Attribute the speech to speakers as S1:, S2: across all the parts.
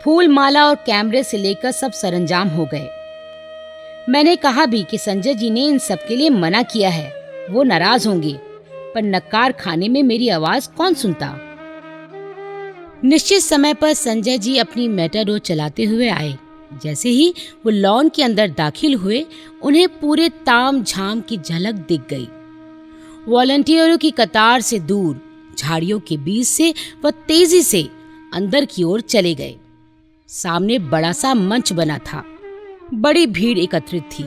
S1: फूल माला और कैमरे से लेकर सब सरंजाम हो गए। मैंने कहा भी कि संजय जी ने इन सब के लिए मना किया है, वो नाराज होंगे, पर नक्कार खाने में मेरी आवाज कौन सुनता। निश्चित समय पर संजय जी अपनी मेटाडोर चलाते हुए आए। जैसे ही वो लॉन के अंदर दाखिल हुए, उन्हें पूरे ताम झाम की झलक दिख गई। वॉलंटियरों की कतार से दूर झाड़ियों के बीच से वह तेजी से अंदर की ओर चले गए। सामने बड़ा सा मंच बना था। बड़ी भीड़ एकत्रित थी।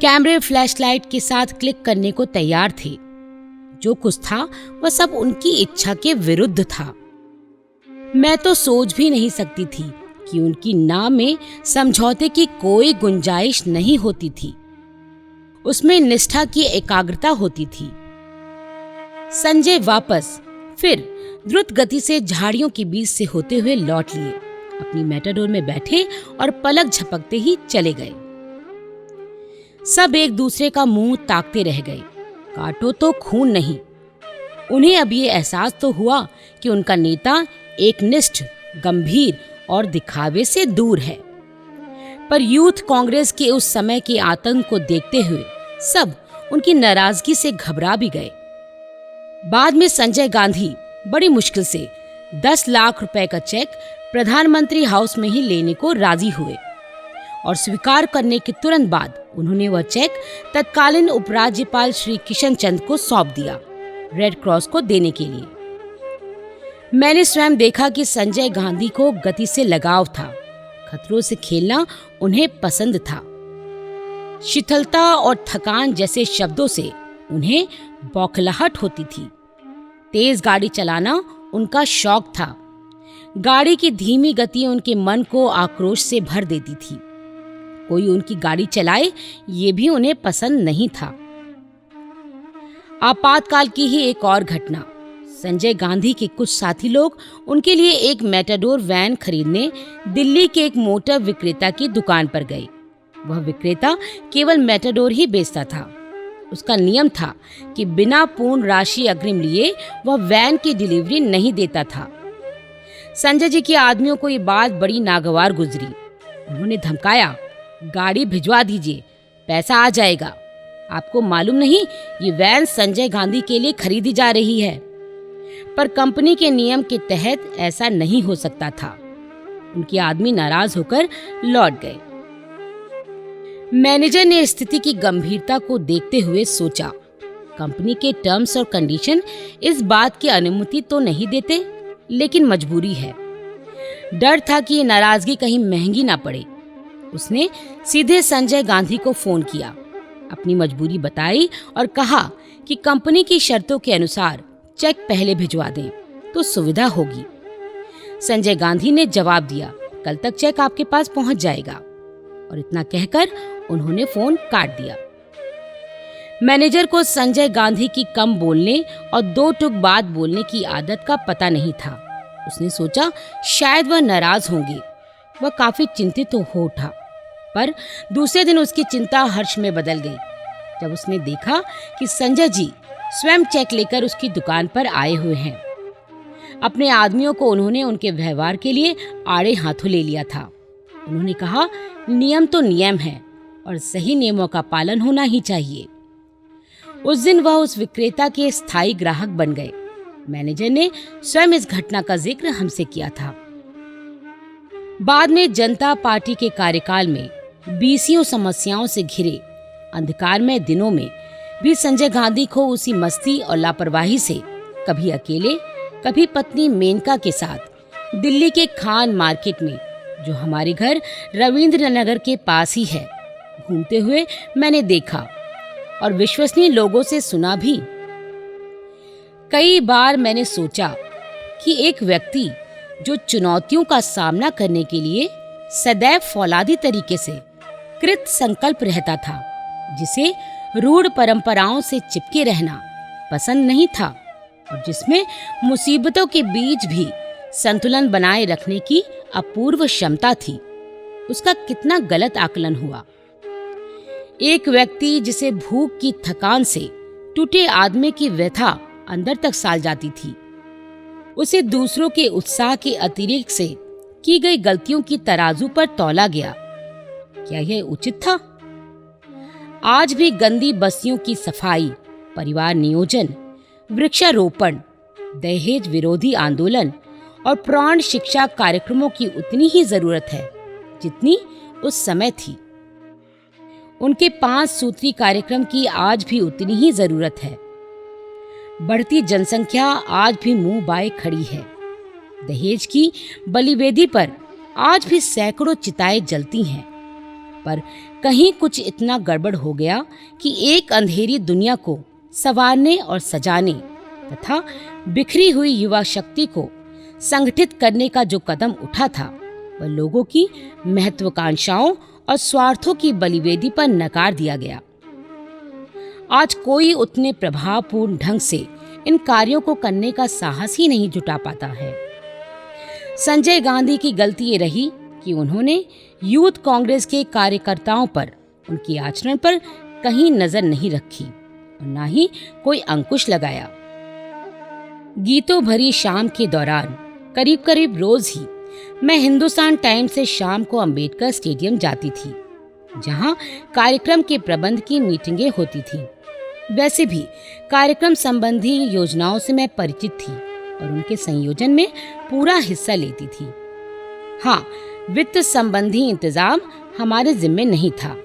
S1: कैमरे फ्लैशलाइट के साथ क्लिक करने को तैयार थे। जो कुछ था वह सब उनकी इच्छा के विरुद्ध था। मैं तो सोच भी नहीं सकती थी कि उनकी नाम में समझौते की कोई गुंजाइश नहीं होती थी। उसमें निष्ठा की एकाग्रता होती थी। संजय वापस फिर द्रुत गति से झाड़ियों के बीच से होते हुए लौट लिए, अपनी मेटाडोर में बैठे और पलक झपकते ही चले गए। सब एक दूसरे का मुंह ताकते रह गए। काटो तो खून नहीं। उन्हें अब ये एहसास तो हुआ कि उनका नेता एकनिष्ठ, गंभीर और दिखावे से दूर है। पर यूथ कांग्रेस के उस समय के आतंक को देखते हुए सब उनकी नाराजगी से घबरा भी गए। बाद में संजय गांधी बड़ी मुश्किल से 10 लाख रुपए का चेक प्रधानमंत्री हाउस में ही लेने को राजी हुए और स्वीकार करने के तुरंत बाद उन्होंने वह चेक तत्कालीन उपराज्यपाल श्री किशन चंद को सौंप दिया, रेड क्रॉस को देने के लिए। मैंने स्वयं देखा कि संजय गांधी को गति से लगाव था। खतरों से खेलना उन्हें पसंद था। शिथिलता और थकान जैसे शब्दों से उन्हें बौखलाहट होती थी। तेज गाड़ी चलाना उनका शौक था। गाड़ी की धीमी गति उनके मन को आक्रोश से भर देती थी। कोई उनकी गाड़ी चलाए ये भी उन्हें पसंद नहीं था। आपातकाल की ही एक और घटना। संजय गांधी के कुछ साथी लोग उनके लिए एक मेटाडोर वैन खरीदने दिल्ली के एक मोटर विक्रेता की दुकान पर गए। वह विक्रेता केवल मेटाडोर ही बेचता था। उसका नियम था कि बिना पूर्ण राशि अग्रिम लिए वह वैन की डिलीवरी नहीं देता था। संजय जी के आदमियों को ये बात बड़ी नागवार गुजरी। उन्होंने धमकाया, गाड़ी भिजवा दीजिए, पैसा आ जाएगा। आपको मालूम नहीं ये वैन संजय गांधी के लिए खरीदी जा रही है। पर कंपनी के नियम के तहत ऐसा नहीं हो सकता था। उनके आदमी नाराज होकर लौट गए। मैनेजर ने स्थिति की गंभीरता को देखते हुए सोचा, कंपनी के टर्म्स और कंडीशन इस बात की अनुमति तो नहीं देते, लेकिन मजबूरी है। डर था कि ये नाराजगी कहीं महंगी ना पड़े। उसने सीधे संजय गांधी को फोन किया, अपनी मजबूरी बताई और कहा कि कंपनी की शर्तों के अनुसार चेक पहले भिजवा दें तो सुविधा होगी। संजय गांधी ने जवाब दिया, कल तक चेक आपके पास पहुंच जाएगा। और इतना कहकर उन्होंने फोन काट दिया। मैनेजर को संजय गांधी की कम बोलने और दो टूक बात बोलने की आदत का पता नहीं था। उसने सोचा शायद वह नाराज होंगे। वह काफी चिंतित हो उठा, पर दूसरे दिन उसकी चिंता हर्ष में बदल गई जब उसने देखा कि संजय जी स्वयं चेक लेकर उसकी दुकान पर आए हुए हैं। अपने आदमियों को उन्होंने उनके व्यवहार के लिए आड़े हाथों ले लिया था। उन्होंने कहा, नियम तो नियम है और सही नियमों का पालन होना ही चाहिए। उस दिन वह उस विक्रेता के स्थायी ग्राहक बन गए। मैनेजर ने स्वयं इस घटना का जिक्र हमसे किया था। बाद में जनता पार्टी के कार्यकाल में बीसियों समस्याओं से घिरे अंधकारमय दिनों में भी संजय गांधी को उसी मस्ती और लापरवाही से कभी अकेले, कभी पत्नी मेनका के साथ दिल्ली के खान मार्केट में, जो हमारे घर रविंद्र नगर के पास ही है, घूमते हुए मैंने देखा और विश्वसनीय लोगों से सुना भी। कई बार मैंने सोचा कि एक व्यक्ति जो चुनौतियों का सामना करने के लिए सदैव फौलादी तरीके से कृत संकल्प रहता था, जिसे रूढ़ परंपराओं से चिपके रहना पसंद नहीं था और जिसमें मुसीबतों के बीच भी संतुलन बनाए रखने की अपूर्व क्षमता थी, उसका कितना गलत आकलन हुआ। एक व्यक्ति जिसे भूख की थकान से टूटे आदमी की व्यथा अंदर तक साल जाती थी, उसे दूसरों के उत्साह के अतिरेक से की गई गलतियों की तराजू पर तौला गया। क्या यह उचित था? आज भी गंदी बस्तियों की सफाई, परिवार नियोजन, वृक्षारोपण, दहेज विरोधी आंदोलन और प्रौढ़ शिक्षा कार्यक्रमों की उतनी ही जरूरत है जितनी उस समय थी। उनके 5 सूत्री कार्यक्रम की आज भी उतनी ही जरूरत है। बढ़ती जनसंख्या आज भी मुंह बाए खड़ी है। दहेज की बलिवेदी पर आज भी सैकड़ों चिताएं जलती हैं। पर कहीं कुछ इतना गड़बड़ हो गया कि एक अंधेरी दुनिया को संवारने और सजाने तथा बिखरी हुई युवा शक्ति को संगठित करने का जो कदम उठा था वह लोगों की महत्वाकांक्षाओं और स्वार्थों की बलिवेदी पर नकार दिया गया। आज कोई उतने प्रभावपूर्ण ढंग से इन कार्यों को करने का साहस ही नहीं जुटा पाता है। संजय गांधी की गलती ये रही कि उन्होंने यूथ कांग्रेस के कार्यकर्ताओं पर, उनके आचरण पर कहीं नजर नहीं रखी और ना ही कोई अंकुश लगाया। गीतों भरी शाम के दौरान करीब करीब रोज ही मैं हिंदुस्तान टाइम्स से शाम को अंबेडकर स्टेडियम जाती थी, जहां कार्यक्रम के प्रबंध की मीटिंगें होती थीं। वैसे भी कार्यक्रम संबंधी योजनाओं से मैं परिचित थी और उनके संयोजन में पूरा हिस्सा लेती थी। हाँ, वित्त संबंधी इंतजाम हमारे जिम्मे नहीं था।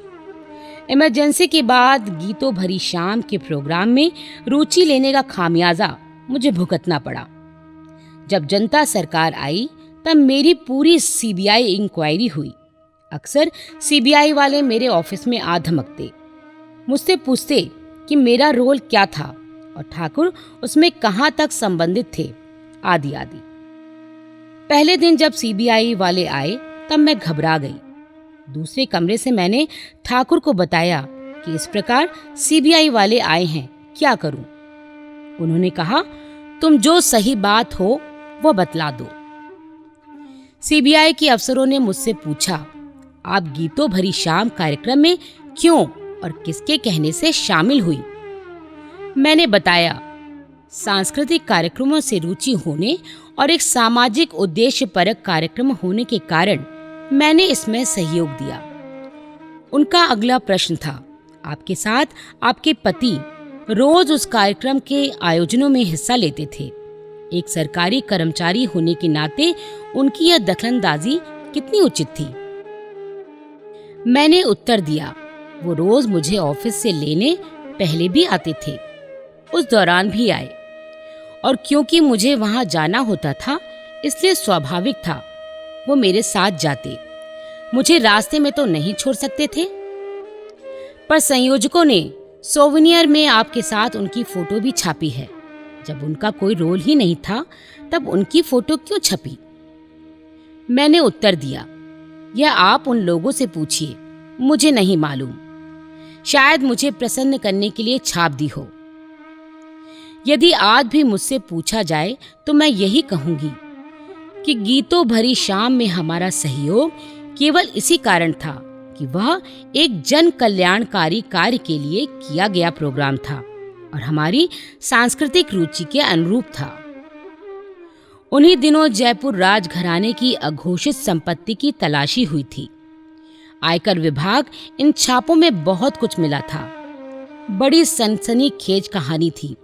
S1: इमरजेंसी के बाद गीतों भरी शाम के प्रोग्राम में रुचि लेने का खामियाजा मुझे भुगतना पड़ा। जब जनता सरकार आई तब मेरी पूरी सीबीआई इंक्वायरी हुई। अक्सर सीबीआई वाले मेरे ऑफिस में आ धमकते, मुझसे पूछते कि मेरा रोल क्या था और ठाकुर उसमें कहाँ तक संबंधित थे, आदि आदि। पहले दिन जब सीबीआई वाले आए तब मैं घबरा गई। दूसरे कमरे से मैंने ठाकुर को बताया कि इस प्रकार सीबीआई वाले आए हैं, क्या करूं? उन्होंने कहा, तुम जो सही बात हो वो बतला दो। सीबीआई के अफसरों ने मुझसे पूछा, आप गीतों भरी शाम कार्यक्रम में क्यों और किसके कहने से शामिल हुई? मैंने बताया, सांस्कृतिक कार्यक्रमों से रुचि होने और एक सामाजिक उद्देश्य परक कार्यक्रम होने के कारण मैंने इसमें सहयोग दिया। उनका अगला प्रश्न था, आपके साथ आपके पति रोज उस कार्यक्रम के आयोजनों में हिस्सा लेते थे। एक सरकारी कर्मचारी होने के नाते उनकी यह दखलंदाजी कितनी उचित थी? मैंने उत्तर दिया, वो रोज मुझे ऑफिस से लेने पहले भी आते थे, उस दौरान भी आए, और क्योंकि मुझे वहां जाना होता था इसलिए स्वाभाविक था वो मेरे साथ जाते। मुझे रास्ते में तो नहीं छोड़ सकते थे। पर संयोजकों ने सोवेनियर में आपके साथ उनकी फोटो भी छापी है। जब उनका कोई रोल ही नहीं था तब उनकी फोटो क्यों छपी? मैंने उत्तर दिया, यह आप उन लोगों से पूछिए, मुझे नहीं मालूम। शायद मुझे प्रसन्न करने के लिए छाप दी हो। यदि आज भी मुझसे पूछा जाए तो मैं यही कहूंगी कि गीतों भरी शाम में हमारा सहयोग केवल इसी कारण था कि वह एक जन कल्याणकारी कार्य के लिए किया गया प्रोग्राम था और हमारी सांस्कृतिक रुचि के अनुरूप था। उन्हीं दिनों जयपुर राजघराने की अघोषित संपत्ति की तलाशी हुई थी। आयकर विभाग इन छापों में बहुत कुछ मिला था। बड़ी सनसनीखेज कहानी थी।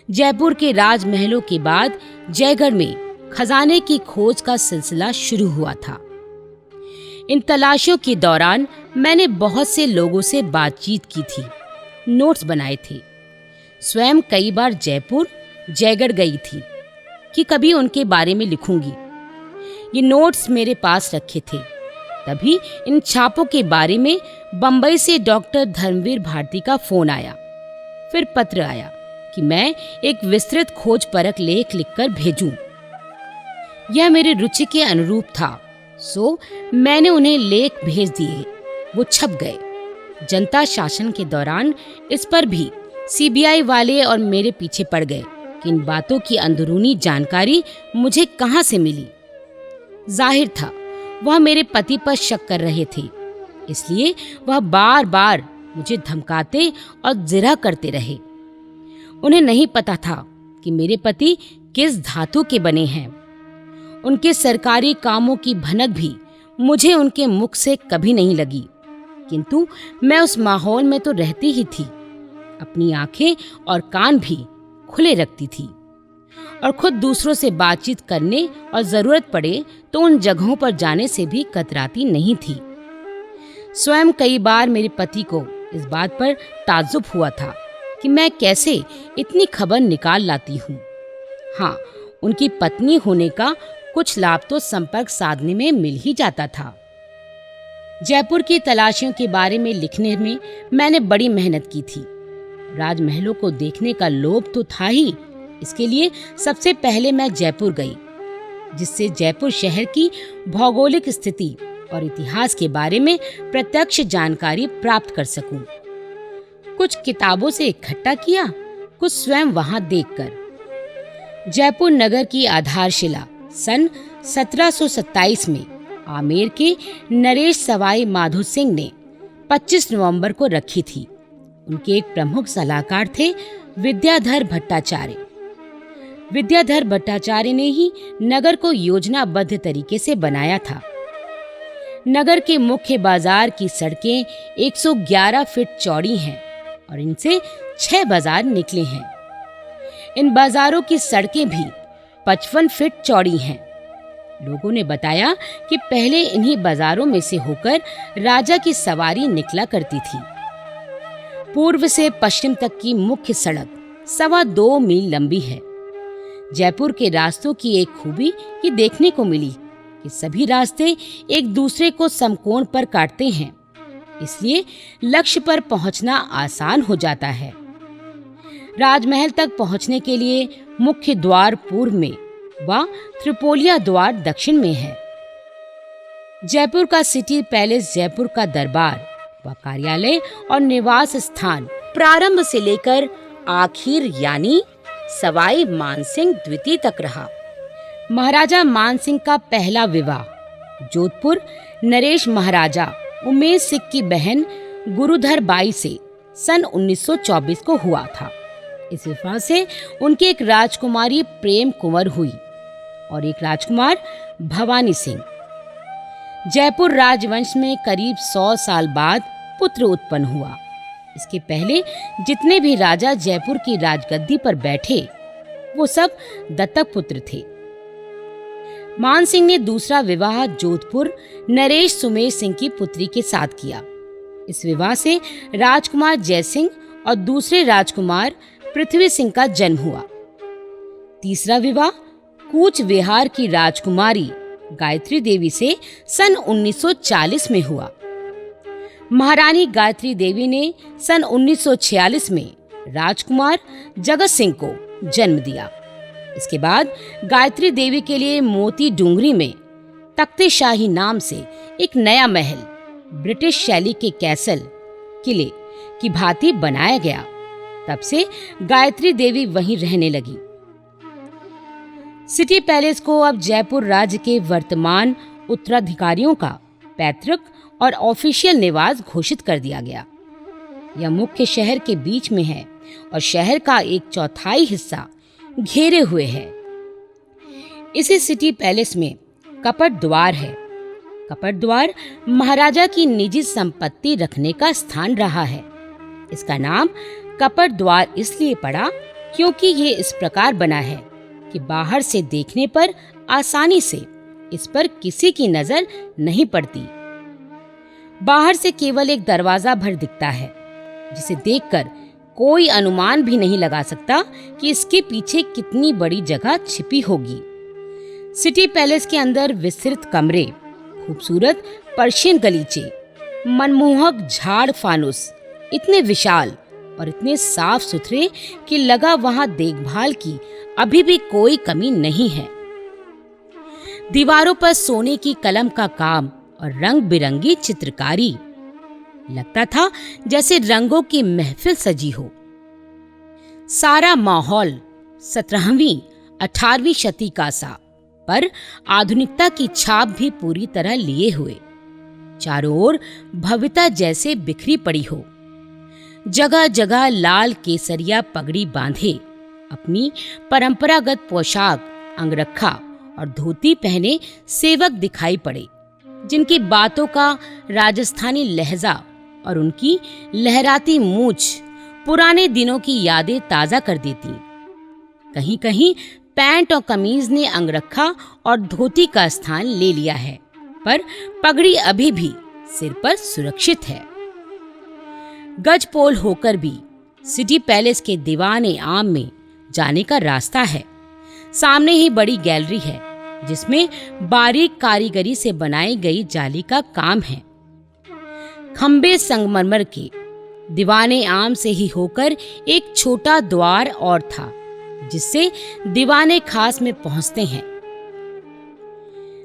S1: जयपुर के राजमहलों के बाद जयगढ़ में खजाने की खोज का सिलसिला शुरू हुआ था। इन तलाशियों के दौरान मैंने बहुत से लोगों से बातचीत की थी, नोट्स बनाए थे। स्वयं कई बार जयपुर, जयगढ़ गई थी कि कभी उनके बारे में लिखूंगी। ये नोट्स मेरे पास रखे थे। तभी इन छापों के बारे में बंबई से डॉक्टर धर्मवीर भारती का फोन आया। फिर पत्र आया कि मैं एक विस्तृत खोज परक लेख लिखकर भेजूं। यह मेरी रुचि के अनुरूप था, सो मैंने उन्हें लेख भेज दिए। वो छप गए। जनता शासन के दौरान इस पर भी सीबीआई वाले और मेरे पीछे पड़ गए कि इन बातों की अंदरूनी जानकारी मुझे कहां से मिली। जाहिर था वह मेरे पति पर शक कर रहे थे, इसलिए वह बार बार मुझे धमकाते और जिरह करते रहे। उन्हें नहीं पता था कि मेरे पति किस धातु के बने हैं। उनके सरकारी कामों की भनक भी मुझे उनके मुख से कभी नहीं लगी, किंतु मैं उस माहौल में तो रहती ही थी। अपनी आंखें और कान भी खुले रखती थी और खुद दूसरों से बातचीत करने और जरूरत पड़े तो उन जगहों पर जाने से भी कतराती नहीं थी। स्वयं कई बार मेरे पति को इस बात पर ताज्जुब हुआ था कि मैं कैसे इतनी खबर निकाल लाती हूँ। हाँ, उनकी पत्नी होने का कुछ लाभ तो संपर्क साधने में मिल ही जाता था। जयपुर की तलाशियों के बारे में लिखने में मैंने बड़ी मेहनत की थी। राजमहलों को देखने का लोभ तो था ही, इसके लिए सबसे पहले मैं जयपुर गई, जिससे जयपुर शहर की भौगोलिक स्थिति और इतिहास के बारे में प्रत्यक्ष जानकारी प्राप्त कर सकूं। कुछ किताबों से इकट्ठा किया, कुछ स्वयं वहां देखकर। जयपुर नगर की आधारशिला सन 1727 में आमेर के नरेश सवाई माधो सिंह ने 25 नवंबर को रखी थी। उनके एक प्रमुख सलाहकार थे विद्याधर भट्टाचार्य। विद्याधर भट्टाचार्य ने ही नगर को योजनाबद्ध तरीके से बनाया था। नगर के मुख्य बाजार की सड़कें 111 फीट चौड़ी हैं और इनसे 6 बाजार निकले हैं। इन बाजारों की सड़कें भी 55 फीट चौड़ी हैं। लोगों ने बताया कि पहले इन्हीं बाजारों में से होकर राजा की सवारी निकला करती थी। पूर्व से पश्चिम तक की मुख्य सड़क 2.25 मील लंबी है। जयपुर के रास्तों की एक खूबी ये देखने को मिली कि सभी रास्ते एक दूसरे को समकोण पर काटते हैं, इसलिए लक्ष्य पर पहुंचना आसान हो जाता है। राजमहल तक पहुंचने के लिए मुख्य द्वार पूर्व में व त्रिपोलिया द्वार दक्षिण में है। जयपुर का सिटी पैलेस जयपुर का दरबार व कार्यालय और निवास स्थान प्रारंभ से लेकर आखिर यानी सवाई मानसिंह द्वितीय तक रहा। महाराजा मानसिंह का पहला विवाह जोधपुर नरेश महाराजा उमेश सिंह की बहन गुरुधर बाई से सन 1924 को हुआ था। इस विवाह से उनकी एक राजकुमारी प्रेम कुंवर हुई और एक राजकुमार भवानी सिंह। जयपुर राजवंश में करीब 100 साल बाद पुत्र उत्पन्न हुआ। इसके पहले जितने भी राजा जयपुर की राजगद्दी पर बैठे वो सब दत्तक पुत्र थे। मान सिंह ने दूसरा विवाह जोधपुर नरेश सुमेश सिंह की पुत्री के साथ किया। इस विवाह से राजकुमार जयसिंह और दूसरे राजकुमार पृथ्वी सिंह का जन्म हुआ। तीसरा विवाह कूच विहार की राजकुमारी गायत्री देवी से सन 1940 में हुआ। महारानी गायत्री देवी ने सन 1946 में राजकुमार जगत सिंह को जन्म दिया। इसके बाद गायत्री देवी के लिए मोती डूंगरी में तख्ते शाही नाम से एक नया महल ब्रिटिश शैली के कैसल किले की भांति बनाया गया। तब से गायत्री देवी वहीं रहने लगी। सिटी पैलेस को अब जयपुर राज्य के वर्तमान उत्तराधिकारियों का पैतृक और ऑफिशियल निवास घोषित कर दिया गया। यह मुख्य शहर के बीच में है और शहर का 1/4 हिस्सा घेरे हुए है। इसी सिटी पैलेस में कपट द्वार है। कपट द्वार महाराजा की निजी संपत्ति रखने का स्थान रहा है। इसका नाम कपट द्वार इसलिए पड़ा क्योंकि ये इस प्रकार बना है कि बाहर से देखने पर आसानी से इस पर किसी की नजर नहीं पड़ती। बाहर से केवल एक दरवाजा भर दिखता है, जिसे देखकर कोई अनुमान भी नहीं लगा सकता कि इसके पीछे कितनी बड़ी जगह छिपी होगी। सिटी पैलेस के अंदर विस्तृत कमरे, खूबसूरत पर्शियन गलीचे, मनमोहक झाड़ फानुस इतने विशाल और इतने साफ सुथरे कि लगा वहां देखभाल की अभी भी कोई कमी नहीं है। दीवारों पर सोने की कलम का काम और रंग बिरंगी चित्रकारी, लगता था जैसे रंगों की महफिल सजी हो। सारा माहौल 17वीं 18वीं शती का सा, पर आधुनिकता की छाप भी पूरी तरह लिए हुए। चारों ओर भव्यता जैसे बिखरी पड़ी हो। जगह जगह लाल केसरिया पगड़ी बांधे अपनी परंपरागत पोशाक, अंगरखा और धोती पहने सेवक दिखाई पड़े, जिनकी बातों का राजस्थानी लहजा और उनकी लहराती मूंछ पुराने दिनों की यादें ताजा कर देती। कहीं कहीं पैंट और कमीज ने अंगरखा और धोती का स्थान ले लिया है, पर पगड़ी अभी भी सिर पर सुरक्षित है। गजपोल होकर भी सिटी पैलेस के दीवाने आम में जाने का रास्ता है। सामने ही बड़ी गैलरी है, जिसमें बारीक कारीगरी से बनाई गई जाली का काम है। खंबे संगमरमर के। दीवाने आम से ही होकर एक छोटा द्वार और था, जिससे दीवाने खास में पहुंचते हैं।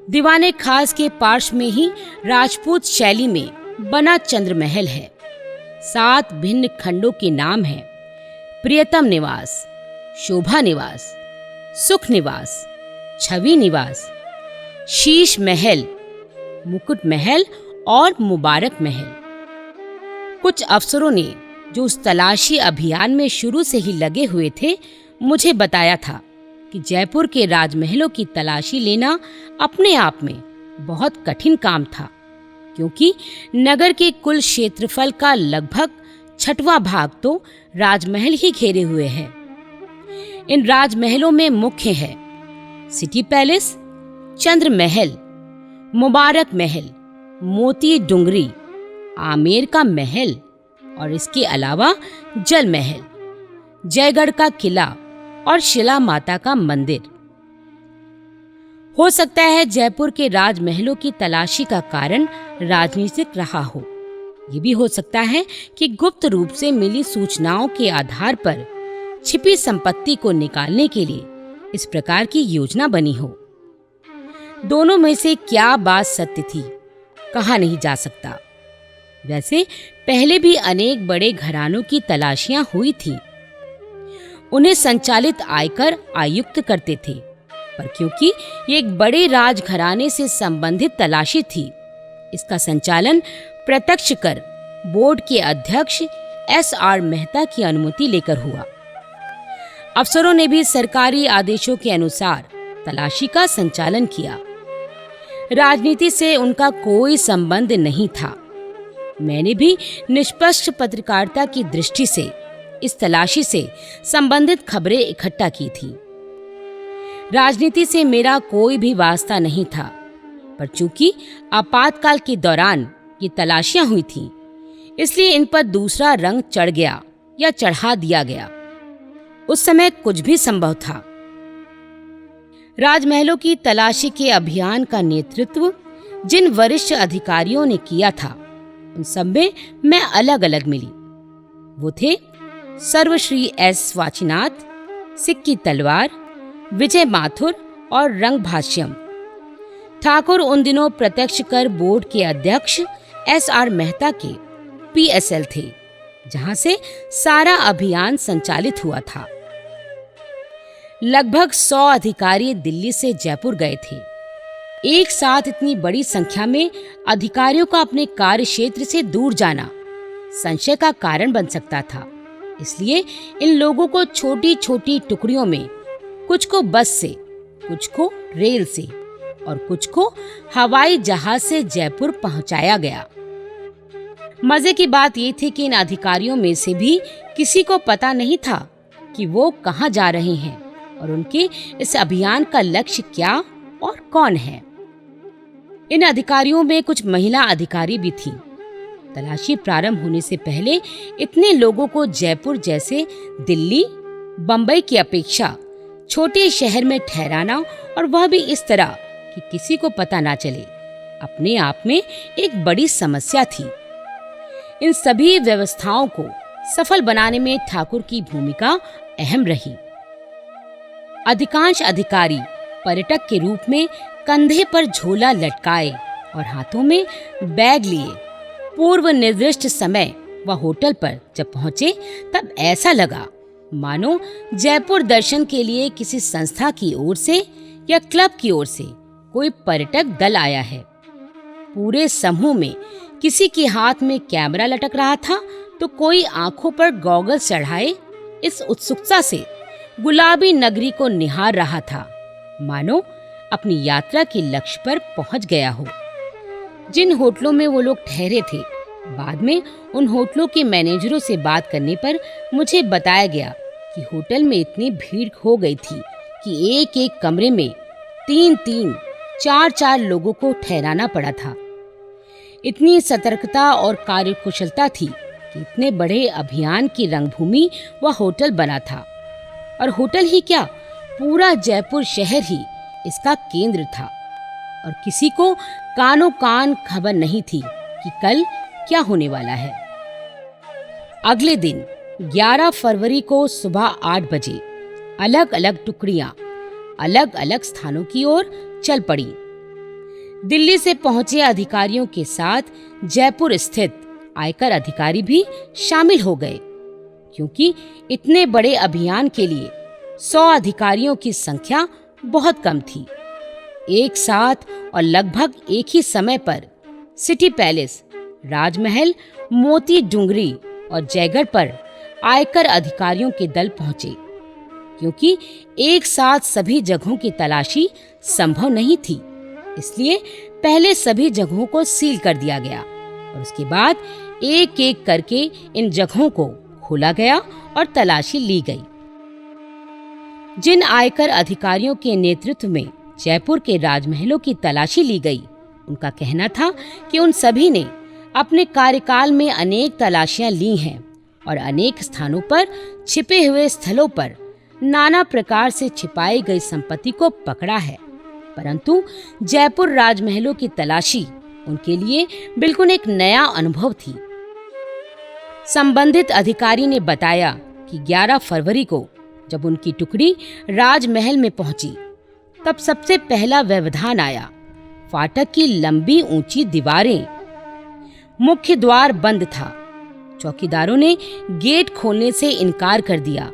S1: दीवाने खास के पार्श्व में ही राजपूत शैली में बना चंद्र महल है। 7 भिन्न खंडों के नाम हैं: प्रियतम निवास, शोभा निवास, सुख निवास, छवि निवास, शीश महल, मुकुट महल और मुबारक महल। कुछ अफसरों ने जो उस तलाशी अभियान में शुरू से ही लगे हुए थे, मुझे बताया था कि जयपुर के राजमहलों की तलाशी लेना अपने आप में बहुत कठिन काम था, क्योंकि नगर के कुल क्षेत्रफल का लगभग 6वां भाग तो राजमहल ही घेरे हुए है। इन राजमहलों में मुख्य है सिटी पैलेस, चंद्र महल, मुबारक महल, मोती डुंगरी, आमेर का महल और इसके अलावा जल महल, जयगढ़ का किला और शिला माता का मंदिर। हो सकता है जयपुर के राजमहलों की तलाशी का कारण राजनीतिक रहा हो। ये भी हो सकता है कि गुप्त रूप से मिली सूचनाओं के आधार पर छिपी संपत्ति को निकालने के लिए इस प्रकार की योजना बनी हो। दोनों में से क्या बात सत्य थी, कहा नहीं जा सकता। वैसे पहले भी अनेक बड़े घरानों की तलाशियां हुई थी। उन्हें संचालित आयकर आयुक्त करते थे, पर क्योंकि ये एक बड़े राजघराने से संबंधित तलाशी थी, इसका संचालन प्रत्यक्ष कर बोर्ड के अध्यक्ष SR मेहता की अनुमति लेकर हुआ। अफसरों ने भी सरकारी आदेशों के अनुसार तलाशी का संचालन किया। राजनीति से उनका कोई संबंध नहीं था। मैंने भी निष्पक्ष पत्रकारिता की दृष्टि से इस तलाशी से संबंधित खबरें इकट्ठा की थी। राजनीति से मेरा कोई भी वास्ता नहीं था, पर चूंकि आपातकाल के दौरान ये तलाशियां हुई थीं, इसलिए इन पर दूसरा रंग चढ़ गया या चढ़ा दिया गया। उस समय कुछ भी संभव था। राजमहलों की तलाशी के अभियान का नेतृत्व जिन वरिष्ठ अधिकारियों ने किया था, उन सब में मैं अलग अलग मिली। वो थे सर्वश्री S वाचीनाथ, सिक्की तलवार, विजय माथुर और रंग भाष्यम। ठाकुर उन दिनों प्रत्यक्ष कर बोर्ड के अध्यक्ष SR मेहता के PSL थे, जहां से सारा अभियान संचालित हुआ था। लगभग 100 अधिकारी दिल्ली से जयपुर गए थे। एक साथ इतनी बड़ी संख्या में अधिकारियों का अपने कार्य क्षेत्र से दूर जाना संशय का कारण बन सकता था। इसलिए इन लोगों को छोटी छोटी टुकड़ियों में, कुछ को बस से, कुछ को रेल से और कुछ को हवाई जहाज से जयपुर पहुंचाया गया। मजे की बात ये थी कि इन अधिकारियों में से भी किसी को पता नहीं था कि वो कहां जा रहे हैं और उनके इस अभियान का लक्ष्य क्या और कौन है। इन अधिकारियों में कुछ महिला अधिकारी भी थीं। तलाशी प्रारंभ होने से पहले इतने लोगों को जयपुर जैसे दिल्ली, बंबई की अपेक्षा छोटे शहर में ठहराना, और वह भी इस तरह कि किसी को पता ना चले, अपने आप में एक बड़ी समस्या थी। इन सभी व्यवस्थाओं को सफल बनाने में ठाकुर की भूमिका अहम रही। अधिकांश अधिकारी पर्यटक के रूप में कंधे पर झोला लटकाए और हाथों में बैग लिए पूर्व निर्दिष्ट समय व होटल पर जब पहुंचे, तब ऐसा लगा मानो जयपुर दर्शन के लिए किसी संस्था की ओर से या क्लब की ओर से कोई पर्यटक दल आया है। पूरे समूह में किसी के हाथ में कैमरा लटक रहा था, तो कोई आंखों पर गॉगल चढ़ाए इस उत्सुकता से गुलाबी नगरी को निहार रहा था, मानो अपनी यात्रा के लक्ष्य पर पहुंच गया हो। जिन होटलों में वो लोग ठहरे थे, बाद में उन होटलों के मैनेजरों से बात करने पर मुझे बताया गया कि होटल में इतनी भीड़ हो गई थी कि एक एक कमरे में 3-3, 4-4 लोगों को ठहराना पड़ा था। इतनी सतर्कता और कार्यकुशलता थी कि इतने बड़े अभियान की रंगभूमि वह होटल बना था। और होटल ही क्या, पूरा जयपुर शहर ही इसका केंद्र था। और किसी को कानों कान खबर नहीं थी कि कल क्या होने वाला है। अगले दिन 11 फरवरी को सुबह 8 बजे अलग अलग टुकड़ियां अलग अलग स्थानों की ओर चल पड़ी। दिल्ली से पहुंचे अधिकारियों के साथ जयपुर स्थित आयकर अधिकारी भी शामिल हो गए, क्योंकि इतने बड़े अभियान के लिए 100 अधिकारियों की संख्या बहुत कम थी। एक साथ और लगभग एक ही समय पर सिटी पैलेस, राजमहल, मोती डूंगरी और जयगढ़ पर आयकर अधिकारियों के दल पहुंचे, क्योंकि एक साथ सभी जगहों की तलाशी संभव नहीं थी। इसलिए पहले सभी जगहों को सील कर दिया गया और उसके बाद एक एक करके इन जगहों को खोला गया और तलाशी ली गई। जिन आयकर अधिकारियों के नेतृत्व में जयपुर के राजमहलों की तलाशी ली गई, उनका कहना था कि उन सभी ने अपने कार्यकाल में अनेक तलाशियां ली हैं और अनेक स्थानों पर छिपे हुए स्थलों पर नाना प्रकार से छिपाई गई संपत्ति को पकड़ा है, परंतु जयपुर राजमहलों की तलाशी उनके लिए बिल्कुल एक नया अनुभव थी। संबंधित अधिकारी ने बताया कि 11 फरवरी को जब उनकी टुकड़ी राजमहल में पहुंची, तब सबसे पहला व्यवधान आया। फाटक की लंबी ऊंची दीवारें, मुख्य द्वार बंद था। चौकीदारों ने गेट खोलने से इनकार कर दिया